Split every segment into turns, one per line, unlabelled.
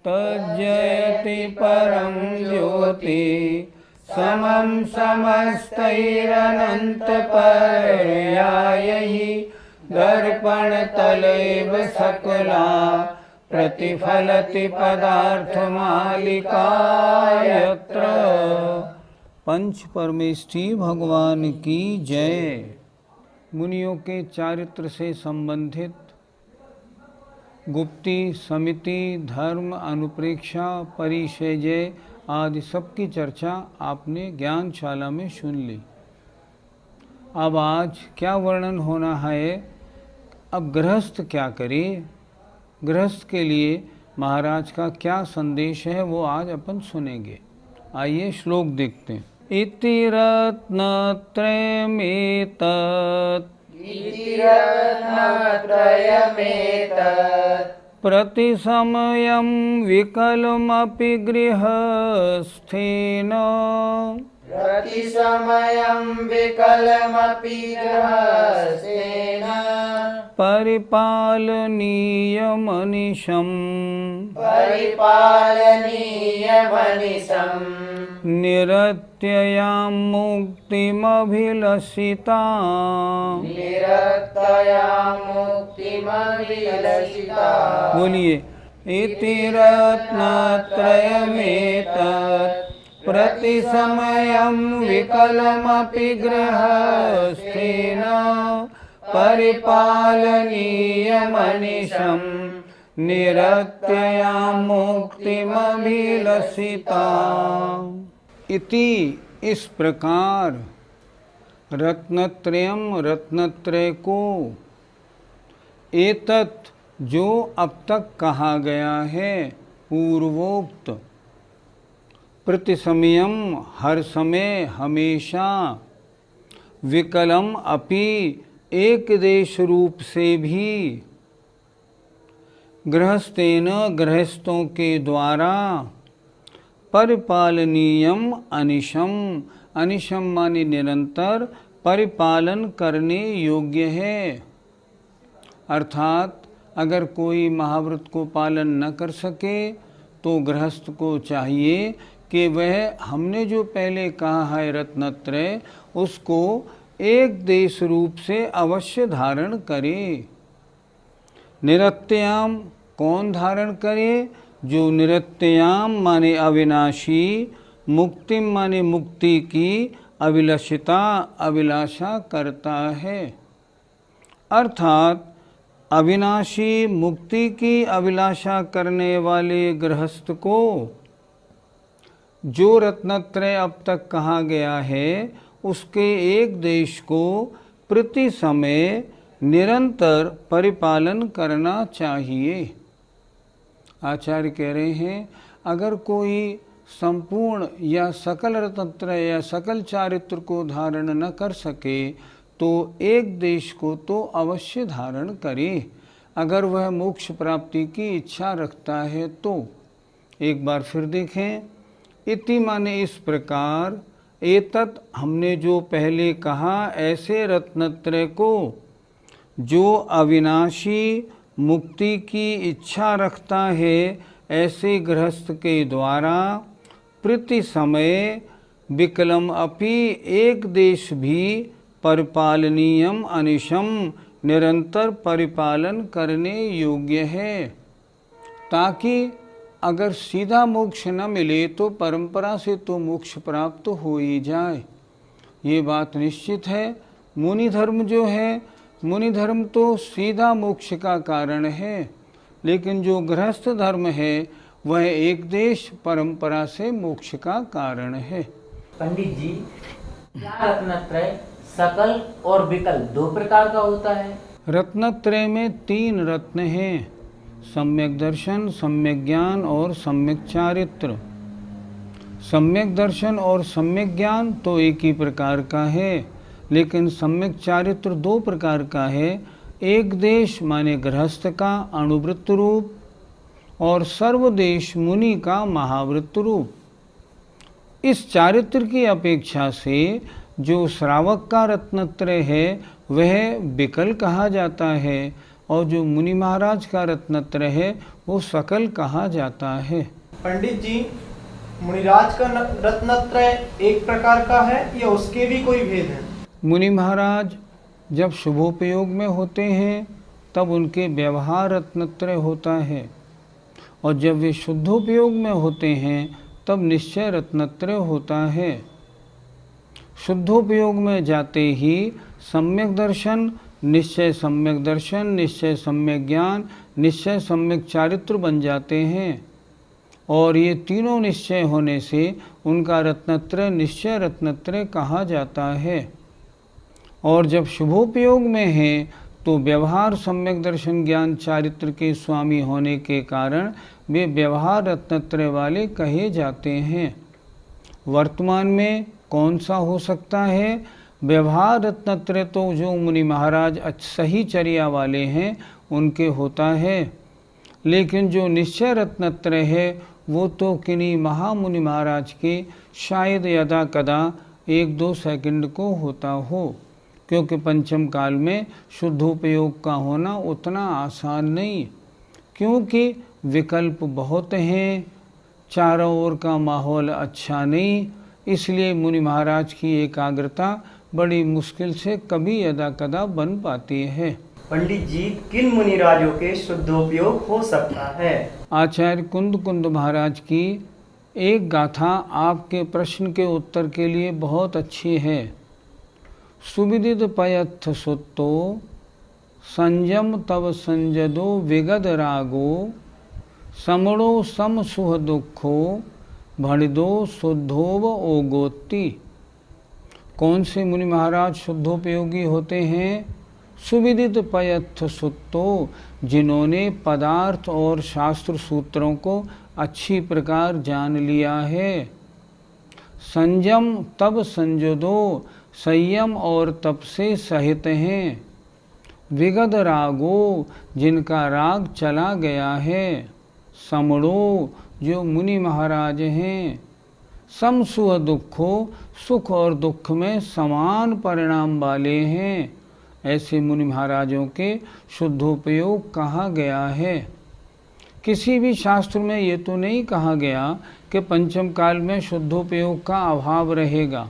तज्जयति परं ज्योति समं समस्तैरनन्तपर्यायैः दर्पणतलैव सकला प्रतिफलति पदार्थमालिकायत्र। पंच परमेष्ठी भगवान की जय। मुनियों के चारित्र से संबंधित गुप्ती, समिति, धर्म, अनुप्रेक्षा, परिचय आदि सबकी चर्चा आपने ज्ञानशाला में सुन ली। अब आज क्या वर्णन होना है, अब गृहस्थ क्या करे, गृहस्थ के लिए महाराज का क्या संदेश है वो आज अपन सुनेंगे। आइए श्लोक देखते हैं। इति रत्नत्रयमेतत् प्रतिसमयं विकलमपि गृहस्थेन परिपालनीयमनिशम् निरत्ययां मुक्तिमभिलषिता बोलिए। इति रत्नत्रयमेतत् प्रतिसमयं विकलमपि गृहस्थेन परिपालनीयमनिशम् निरत्ययां मुक्तिमभिलषिता। इति इस प्रकार रत्नत्रयम रत्नत्रय को एतत् जो अब तक कहा गया है पूर्वोक्त प्रतिसमयम हर समय हमेशा विकलम अपि एक देश रूप से भी गृहस्थेन गृहस्थों के द्वारा परिपालनीयम अनिशम अनिशम माने निरंतर परिपालन करने योग्य है। अर्थात अगर कोई महाव्रत को पालन न कर सके तो गृहस्थ को चाहिए कि वह हमने जो पहले कहा है रत्नत्रय उसको एक देश रूप से अवश्य धारण करे। निरत्याम कौन धारण करे, जो निरत्याम माने अविनाशी, मुक्तिम माने मुक्ति की अभिलषिता अभिलाषा करता है। अर्थात अविनाशी मुक्ति की अभिलाषा करने वाले गृहस्थ को जो रत्नत्रय अब तक कहा गया है उसके एक देश को प्रति समय निरंतर परिपालन करना चाहिए। आचार्य कह रहे हैं अगर कोई संपूर्ण या सकल रत्नत्रय या सकल चारित्र को धारण न कर सके तो एक देश को तो अवश्य धारण करे, अगर वह मोक्ष प्राप्ति की इच्छा रखता है तो। एक बार फिर देखें, इति माने इस प्रकार, एतत् हमने जो पहले कहा ऐसे रत्नत्रय को जो अविनाशी मुक्ति की इच्छा रखता है ऐसे गृहस्थ के द्वारा प्रति समय विकलम अपि एक देश भी परिपालनीयम अनिशम निरंतर परिपालन करने योग्य है, ताकि अगर सीधा मोक्ष न मिले तो परंपरा से तो मोक्ष प्राप्त हो ही जाए। ये बात निश्चित है। मुनि धर्म जो है, मुनि धर्म तो सीधा मोक्ष का कारण है, लेकिन जो गृहस्थ धर्म है वह एक देश परंपरा से मोक्ष का कारण है।
पंडित जी, क्या रत्नत्रय सकल और विकल दो प्रकार का होता है।
रत्नत्रय में 3 रत्न हैं, सम्यक दर्शन, सम्यक ज्ञान और सम्यक चारित्र। सम्यक दर्शन और सम्यक ज्ञान तो एक ही प्रकार का है, लेकिन सम्यक चारित्र 2 प्रकार का है। एक देश माने गृहस्थ का अणुवृत्त रूप और सर्वदेश मुनि का महावृत्त रूप। इस चारित्र की अपेक्षा से जो श्रावक का रत्नत्रय है वह विकल कहा जाता है, और जो मुनि महाराज का रत्नत्रय है वो सकल कहा जाता है।
पंडित जी, मुनिराज का रत्नत्रय एक प्रकार का है या उसके भी कोई भेद है?
मुनि महाराज जब शुभोपयोग में होते हैं तब उनके व्यवहार रत्नत्रय होता है, और जब वे शुद्धोपयोग में होते हैं तब निश्चय रत्नत्रय होता है। शुद्धोपयोग में जाते ही सम्यक दर्शन, निश्चय सम्यक दर्शन, निश्चय सम्यक ज्ञान, निश्चय सम्यक चारित्र बन जाते हैं, और ये तीनों निश्चय होने से उनका रत्नत्रय निश्चय रत्नत्रय कहा जाता है। और जब शुभोपयोग में है तो व्यवहार सम्यक दर्शन ज्ञान चारित्र के स्वामी होने के कारण वे व्यवहार रत्नत्रय वाले कहे जाते हैं। वर्तमान में कौन सा हो सकता है? व्यवहार रत्नत्रय तो जो मुनि महाराज सही चर्या वाले हैं उनके होता है, लेकिन जो निश्चय रत्नत्रय है वो तो किन्हीं महामुनि महाराज के शायद यदा कदा 1-2 सेकंड को होता हो, क्योंकि पंचम काल में शुद्धोपयोग का होना उतना आसान नहीं, क्योंकि विकल्प बहुत हैं, चारों ओर का माहौल अच्छा नहीं, इसलिए मुनि महाराज की एकाग्रता बड़ी मुश्किल से कभी यदा कदा बन पाती है।
पंडित जी, किन मुनिराजों के शुद्धोपयोग हो सकता है?
आचार्य कुंद महाराज की एक गाथा आपके प्रश्न के उत्तर के लिए बहुत अच्छी है। सुविदित पयत्थ सुत्तो संयम तव संजदो विगद रागो समणो सम सुह दुखो भणिदो शुद्धोव ओगोत्ति। कौन से मुनि महाराज शुद्धोपयोगी होते हैं? सुविदित पयत्थ सुत्तो, जिन्होंने पदार्थ और शास्त्र सूत्रों को अच्छी प्रकार जान लिया है। संयम तब संजदो, संयम और तप से सहित हैं। विगद रागो, जिनका राग चला गया है। समणो, जो मुनि महाराज हैं। समसुह दुखो, सुख और दुख में समान परिणाम वाले हैं। ऐसे मुनि महाराजों के शुद्धोपयोग कहा गया है। किसी भी शास्त्र में ये तो नहीं कहा गया कि पंचम काल में शुद्धोपयोग का अभाव रहेगा।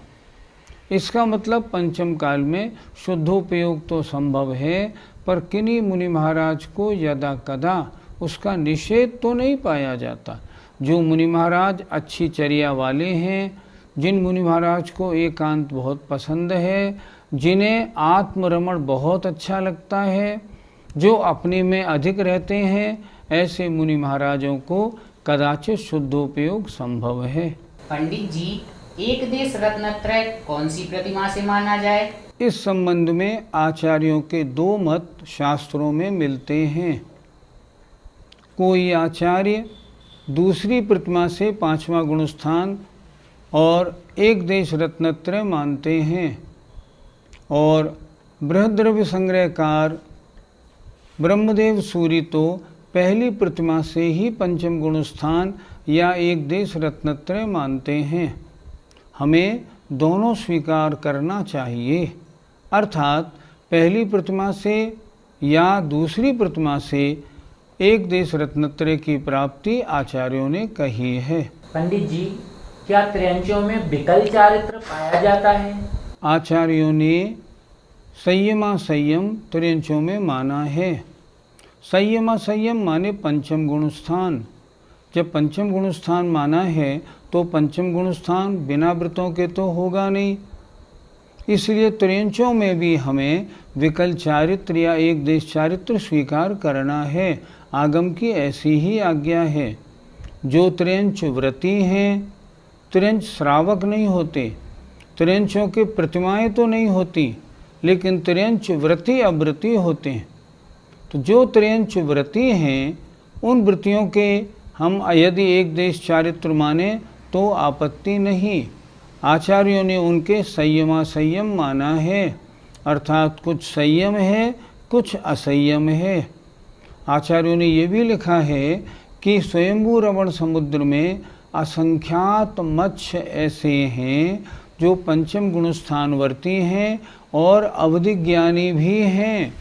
इसका मतलब पंचम काल में शुद्धोपयोग तो संभव है, पर किन्हीं मुनि महाराज को यदा कदा उसका निषेध तो नहीं पाया जाता। जो मुनि महाराज अच्छी चर्या वाले हैं, जिन मुनि महाराज को एकांत बहुत पसंद है, जिन्हें आत्मरमण बहुत अच्छा लगता है, जो अपने में अधिक रहते हैं, ऐसे मुनि महाराजों को कदाचित शुद्धोपयोग संभव है।
पंडित जी, एक देश रत्नत्रय कौन सी प्रतिमा से माना जाए?
इस संबंध में आचार्यों के 2 मत शास्त्रों में मिलते हैं। कोई आचार्य दूसरी प्रतिमा से 5वां गुणस्थान और एक देश रत्नत्रय मानते हैं, और बृहद्रव्य संग्रहकार ब्रह्मदेव सूरी तो पहली प्रतिमा से ही पंचम गुणस्थान या एक देश रत्नत्रय मानते हैं। हमें दोनों स्वीकार करना चाहिए, अर्थात पहली प्रतिमा से या दूसरी प्रतिमा से एक देश रत्नत्रय की प्राप्ति आचार्यों ने कही है।
पंडित जी, क्या त्रयंचों में विकल चारित्र पाया जाता है?
आचार्यों ने संयमा संयम त्रयंचों में माना है। संयमा संयम माने पंचम गुणस्थान। जब पंचम गुणस्थान माना है तो पंचम गुणस्थान बिना व्रतों के तो होगा नहीं, इसलिए त्रयंचों में भी हमें विकल चारित्र या एक देश चारित्र स्वीकार करना है। आगम की ऐसी ही आज्ञा है। जो त्रयंच व्रती हैं, त्रयंच श्रावक नहीं होते, त्रियंचों की प्रतिमाएं तो नहीं होती, लेकिन त्रियंच व्रती अव्रती होते हैं। तो जो त्रियंच व्रती हैं उन व्रतियों के हम यदि एक देश चारित्र माने तो आपत्ति नहीं। आचार्यों ने उनके संयमासंयम माना है, अर्थात कुछ संयम है कुछ असंयम है। आचार्यों ने ये भी लिखा है कि स्वयंभू रमण समुद्र में असंख्यात मत्स्य ऐसे हैं जो पंचम गुणस्थानवर्ती हैं और अवधिज्ञानी भी हैं।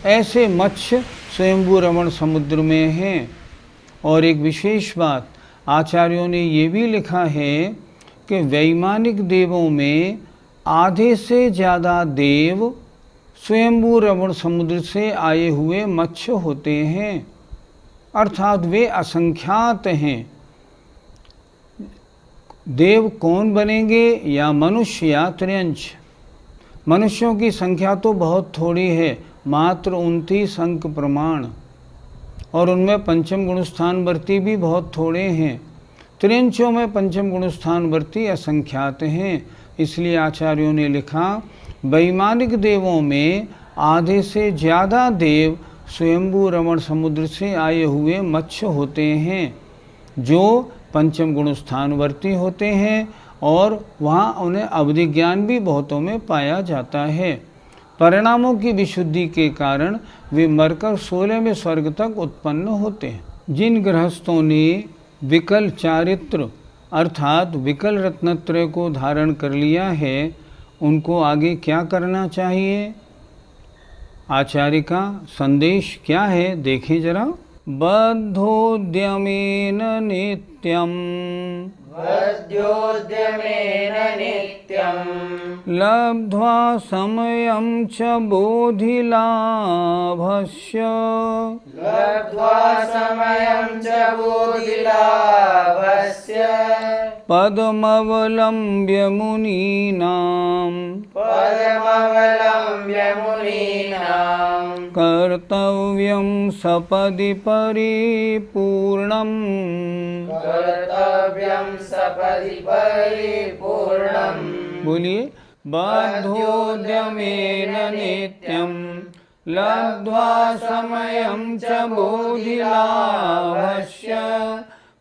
ऐसे मत्स्य स्वयंभू रमण समुद्र में हैं। और एक विशेष बात आचार्यों ने ये भी लिखा है कि वैमानिक देवों में आधे से ज़्यादा देव स्वयंभू रमण समुद्र से आए हुए मत्स्य होते हैं, अर्थात वे असंख्यात हैं। देव कौन बनेंगे, या मनुष्य या त्रियंच। मनुष्यों की संख्या तो बहुत थोड़ी है, मात्र 29 अंक प्रमाण, और उनमें पंचम गुणस्थानवर्ती भी बहुत थोड़े हैं। त्रियंचों में पंचम गुणस्थानवर्ती असंख्यात हैं। इसलिए आचार्यों ने लिखा वैमानिक देवों में आधे से ज़्यादा देव स्वयंभू रमण समुद्र से आए हुए मत्स्य होते हैं जो पंचम गुणस्थानवर्ती होते हैं, और वहाँ उन्हें अवधि ज्ञान भी बहुतों में पाया जाता है। परिणामों की विशुद्धि के कारण वे मरकर 16वें स्वर्ग तक उत्पन्न होते हैं। जिन गृहस्थों ने विकल चारित्र अर्थात विकल रत्नत्रय को धारण कर लिया है उनको आगे क्या करना चाहिए? आचार्य का संदेश क्या है, देखिए जरा। बद्धोद्यमेन नित्यम लब्ध्वा समयं च बोधिलाभस्य पदमवलम्ब्य मुनीनां कर्तव्यं सपदि परिपूर्णम् बोलिए। बद्धोद्यमेन नित्यं लब्ध्वा समयं च बोधिलाभस्य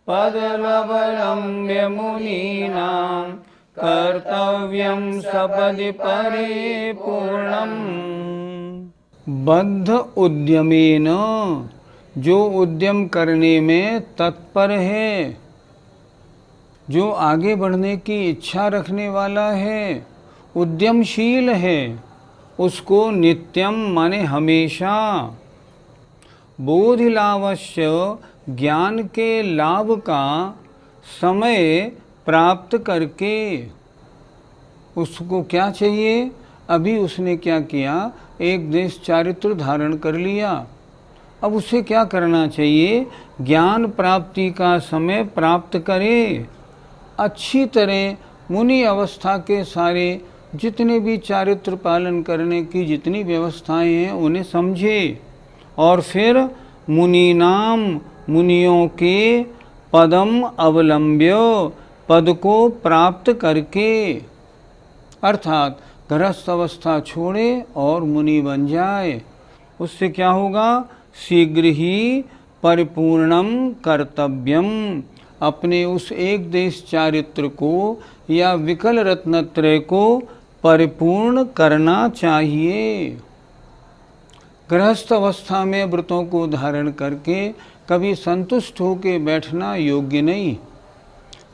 पदमवलम्ब्य मुनीनां कर्तव्यं सपदि परिपूर्णम्। बद्ध उद्यमेन, जो उद्यम करने में तत्पर है, जो आगे बढ़ने की इच्छा रखने वाला है, उद्यमशील है, उसको नित्यम माने हमेशा, बोधिलाभस्य ज्ञान के लाभ का समय प्राप्त करके, उसको क्या चाहिए? अभी उसने क्या किया? एक देश चारित्र धारण कर लिया। अब उसे क्या करना चाहिए? ज्ञान प्राप्ति का समय प्राप्त करे, अच्छी तरह मुनि अवस्था के सारे जितने भी चारित्र पालन करने की जितनी व्यवस्थाएं हैं उन्हें समझे, और फिर मुनीनाम मुनियों के पदम अवलंब्य पद को प्राप्त करके, अर्थात गृहस्थ अवस्था छोड़े और मुनि बन जाए। उससे क्या होगा? शीघ्र ही परिपूर्णम कर्तव्यम, अपने उस एक देश चारित्र को या विकल रत्नत्रय को परिपूर्ण करना चाहिए। गृहस्थ अवस्था में व्रतों को धारण करके कभी संतुष्ट होकर बैठना योग्य नहीं।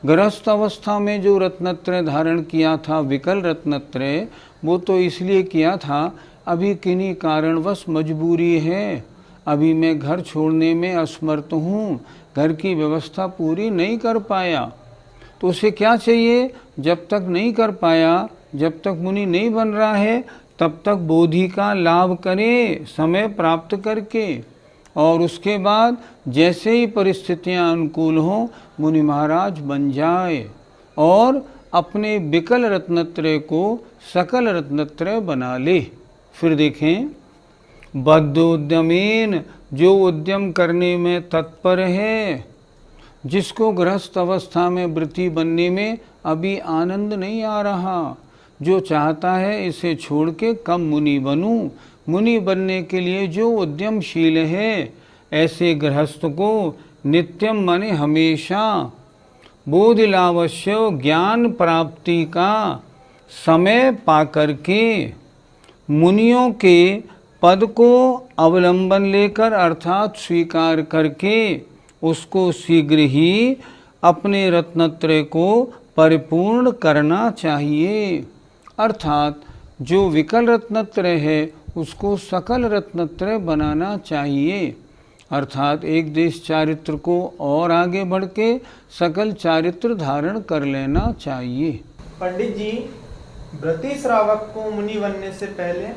गृहस्थ अवस्था में जो रत्नत्रय धारण किया था, विकल रत्नत्रय, वो तो इसलिए किया था अभी किन्हीं कारणवश मजबूरी है, अभी मैं घर छोड़ने में असमर्थ हूँ, घर की व्यवस्था पूरी नहीं कर पाया। तो उसे क्या चाहिए? जब तक नहीं कर पाया, जब तक मुनि नहीं बन रहा है, तब तक बोधि का लाभ करे समय प्राप्त करके, और उसके बाद जैसे ही परिस्थितियां अनुकूल हों मुनि महाराज बन जाए और अपने विकल रत्नत्रय को सकल रत्नत्रय बना ले। फिर देखें, बद्धोद्यमेन, जो उद्यम करने में तत्पर है, जिसको गृहस्थ अवस्था में व्रती बनने में अभी आनंद नहीं आ रहा, जो चाहता है इसे छोड़ के कब मुनि बनूं, मुनि बनने के लिए जो उद्यमशील है, ऐसे गृहस्थ को नित्यम माने हमेशा बोधिलावश्य ज्ञान प्राप्ति का समय पाकर के मुनियों के पद को अवलंबन लेकर अर्थात स्वीकार करके उसको शीघ्र ही अपने रत्नत्रय को परिपूर्ण करना चाहिए। अर्थात जो विकल रत्नत्रय है उसको सकल रत्नत्रय बनाना चाहिए। अर्थात एक देश चारित्र को और आगे बढ़ के सकल चारित्र धारण कर लेना चाहिए।
पंडित जी, व्रती श्रावक को मुनि बनने से पहले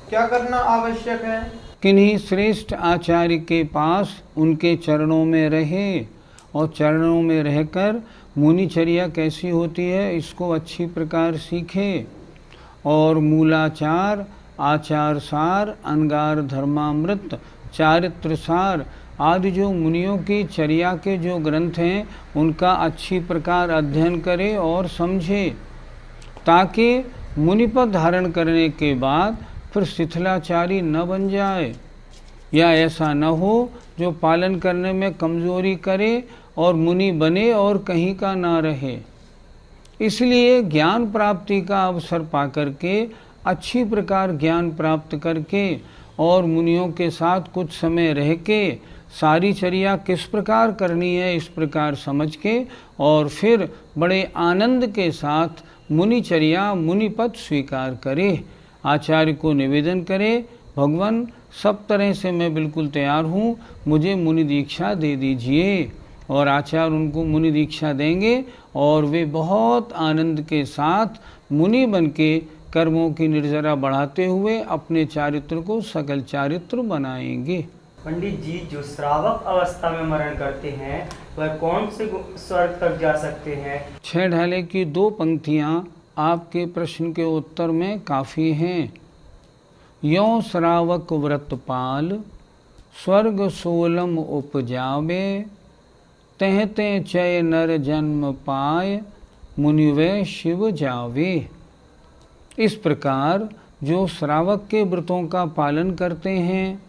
क्या करना आवश्यक है?
किन्हीं श्रेष्ठ आचार्य के पास उनके चरणों में रहे और चरणों में रहकर मुनिचर्या कैसी होती है इसको अच्छी प्रकार सीखे और मूलाचार, आचार सार, अंगार धर्मामृत, चारित्र सार आदि जो मुनियों की चर्या के जो ग्रंथ हैं उनका अच्छी प्रकार अध्ययन करे और समझे, ताकि मुनिपद धारण करने के बाद फिर शिथिलाचारी न बन जाए या ऐसा न हो जो पालन करने में कमजोरी करे और मुनि बने और कहीं का ना रहे। इसलिए ज्ञान प्राप्ति का अवसर पाकर के अच्छी प्रकार ज्ञान प्राप्त करके और मुनियों के साथ कुछ समय रह के सारी चर्या किस प्रकार करनी है इस प्रकार समझ के और फिर बड़े आनंद के साथ मुनिचर्या मुनिपद स्वीकार करे, आचार्य को निवेदन करे, भगवान सब तरह से मैं बिल्कुल तैयार हूँ, मुझे मुनि दीक्षा दे दीजिए। और आचार्य उनको मुनि दीक्षा देंगे और वे बहुत आनंद के साथ मुनि बन के कर्मों की निर्जरा बढ़ाते हुए अपने चारित्र को सकल चारित्र बनाएंगे।
पंडित जी, जो श्रावक अवस्था में मरण करते हैं वह कौन से स्वर्ग तक जा सकते हैं?
6 ढाले की 2 पंक्तियाँ आपके प्रश्न के उत्तर में काफ़ी हैं। यों श्रावक व्रतपाल स्वर्ग सोलम उपजावे, तहते चय नर जन्म पाय मुनिवे शिव जावे। इस प्रकार जो श्रावक के व्रतों का पालन करते हैं,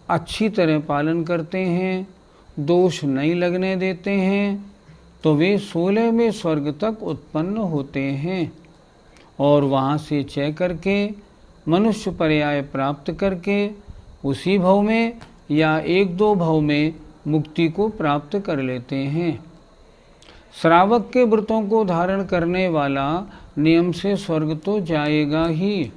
अच्छी तरह पालन करते हैं, दोष नहीं लगने देते हैं, तो वे 16वें स्वर्ग तक उत्पन्न होते हैं और वहाँ से चय करके मनुष्य पर्याय प्राप्त करके उसी भव में या 1-2 भव में मुक्ति को प्राप्त कर लेते हैं। श्रावक के व्रतों को धारण करने वाला नियम से स्वर्ग तो जाएगा ही।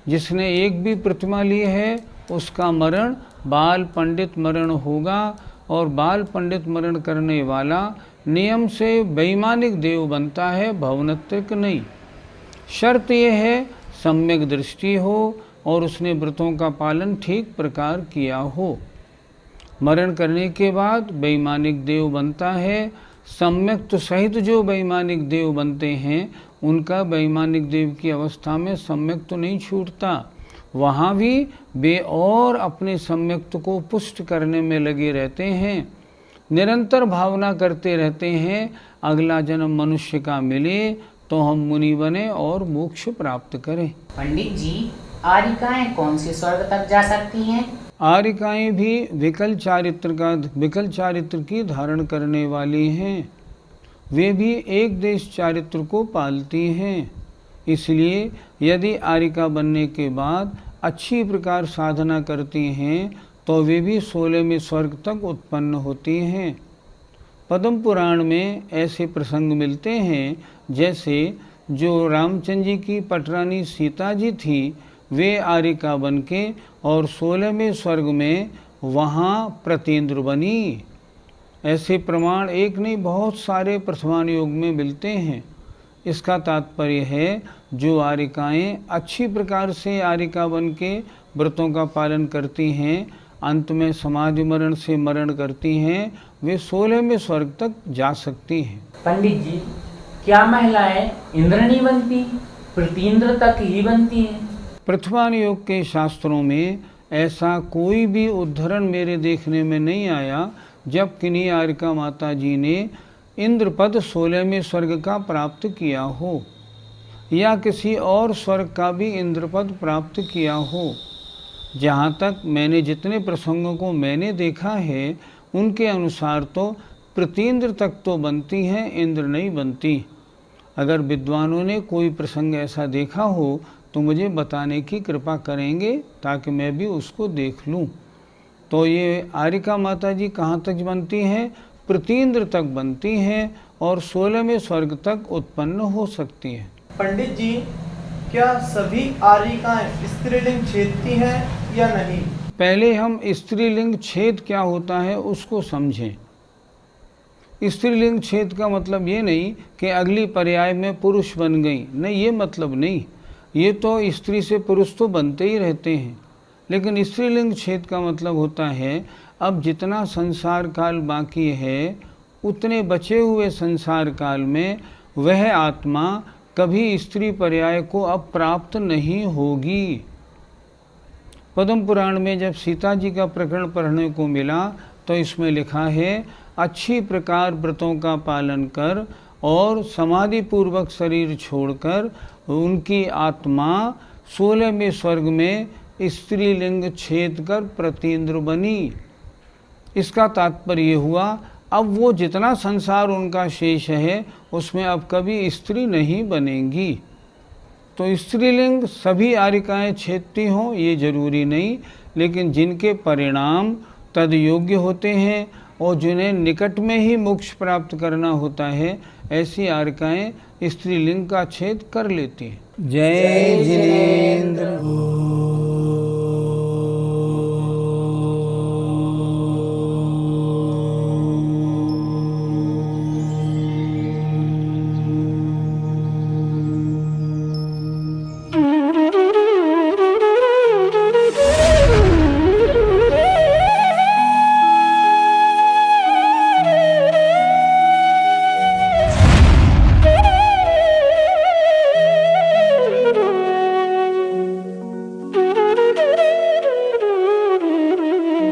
जिसने एक भी प्रतिमा ली है उसका मरण बाल पंडित मरण होगा और बाल पंडित मरण करने वाला नियम से वैमानिक देव बनता है, भवनत्रिक नहीं। शर्त यह है सम्यक दृष्टि हो और उसने व्रतों का पालन ठीक प्रकार किया हो। मरण करने के बाद वैमानिक देव बनता है। सम्यक तो सहित जो वैमानिक देव बनते हैं उनका वैमानिक देव की अवस्था में सम्यक तो नहीं छूटता, वहाँ भी वे और अपने सम्यक्त को पुष्ट करने में लगे रहते हैं, निरंतर भावना करते रहते हैं अगला जन्म मनुष्य का मिले तो हम मुनि बने और मोक्ष प्राप्त करें।
पंडित जी, आरिकाएं कौन से स्वर्ग तक जा सकती हैं?
आरिकाएं भी विकल चारित्र की धारण करने वाली हैं। वे भी एक देश चारित्र को पालती हैं। इसलिए यदि आरिका बनने के बाद अच्छी प्रकार साधना करती हैं तो वे भी 16वें स्वर्ग तक उत्पन्न होती हैं। पद्म पुराण में ऐसे प्रसंग मिलते हैं, जैसे जो रामचंद्र जी की पटरानी सीता जी थी वे आरिका बन के और 16वें स्वर्ग में वहाँ प्रतीन्द्र बनी। ऐसे प्रमाण एक नहीं बहुत सारे प्रथमान योग में मिलते हैं। इसका तात्पर्य है जो आरिकाएं अच्छी प्रकार से आरिका बन के व्रतों का पालन करती हैं, अंत में समाधि मरण से मरण करती हैं, वे 16वें स्वर्ग तक जा सकती हैं।
पंडित जी, क्या महिलाएं इंद्र नहीं बनती, प्रतीन्द्र तक ही बनती हैं?
प्रथमान योग के शास्त्रों में ऐसा कोई भी उद्धरण मेरे देखने में नहीं आया जब किन्हीं आरिका माता जी ने इंद्रपद 16वें स्वर्ग का प्राप्त किया हो या किसी और स्वर्ग का भी इंद्रपद प्राप्त किया हो। जहाँ तक मैंने जितने प्रसंगों को मैंने देखा है उनके अनुसार तो प्रतीन्द्र तक तो बनती हैं, इंद्र नहीं बनती। अगर विद्वानों ने कोई प्रसंग ऐसा देखा हो तो मुझे बताने की कृपा करेंगे ताकि मैं भी उसको देख लूँ। तो ये आरिका माता जी कहाँ तक बनती हैं? प्रतीन्द्र तक बनती हैं और 16वें स्वर्ग तक उत्पन्न हो सकती हैं।
पंडित जी, क्या सभी आरिकाएं स्त्रीलिंग छेदती हैं या नहीं?
पहले हम स्त्रीलिंग छेद क्या होता है उसको समझें। स्त्रीलिंग छेद का मतलब ये नहीं कि अगली पर्याय में पुरुष बन गई, नहीं, ये मतलब नहीं। ये तो स्त्री से पुरुष तो बनते ही रहते हैं, लेकिन स्त्रीलिंग छेद का मतलब होता है अब जितना संसार काल बाकी है उतने बचे हुए संसार काल में वह आत्मा कभी स्त्री पर्याय को अब प्राप्त नहीं होगी। पद्म पुराण में जब सीता जी का प्रकरण पढ़ने को मिला तो इसमें लिखा है, अच्छी प्रकार व्रतों का पालन कर और समाधि पूर्वक शरीर छोड़कर उनकी आत्मा 16वें स्वर्ग में स्त्रीलिंग छेद कर प्रतीन्द्र बनी। इसका तात्पर्य हुआ अब वो जितना संसार उनका शेष है उसमें अब कभी स्त्री नहीं बनेंगी। तो स्त्रीलिंग सभी आरिकाएं छेदती हों ये जरूरी नहीं, लेकिन जिनके परिणाम तद योग्य होते हैं और जिन्हें निकट में ही मोक्ष प्राप्त करना होता है ऐसी आरिकाएं स्त्रीलिंग का छेद कर लेती हैं। जय जिनेन्द्र।